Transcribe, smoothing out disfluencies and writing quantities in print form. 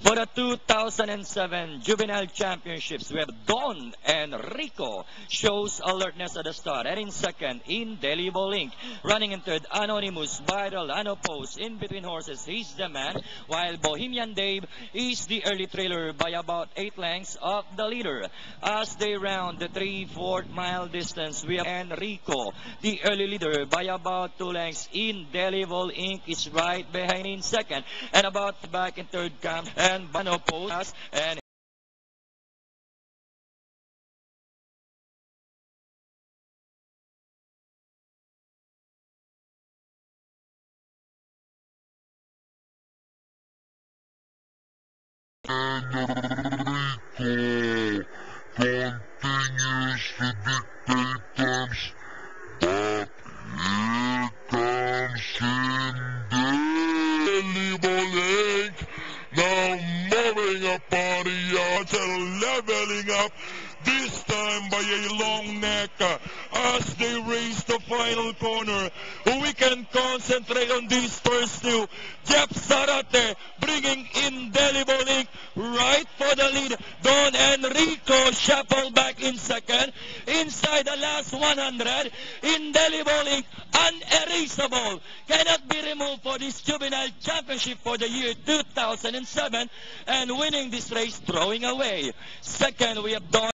For the 2007 Juvenile Championships, we have Don and Rico. Shows alertness at the start. And in second, Indelible Link. Running in third, Anonymous, Viral, Anopose. In between horses, he's the man. While Bohemian Dave is the early trailer by about 8 lengths of the leader. As they round the 3/4 mile distance, we have Enrico, the early leader by about 2 lengths. Indelible Ink is right behind in second. And about back in third comes and Banopos and Enrico continues to dictate terms, but here comes Indelible Link, now moving upon the yards and leveling up, this time by a long neck. As they race the final corner, we can concentrate on these first two. Jeff Zarate bringing Indelible Ink right for the lead. Don Enrico shuffle back in second. Inside the last 100, Indelible Ink, unerasable, cannot be removed for this Juvenile Championship for the year 2007 and winning this race, throwing away. Second, we have Don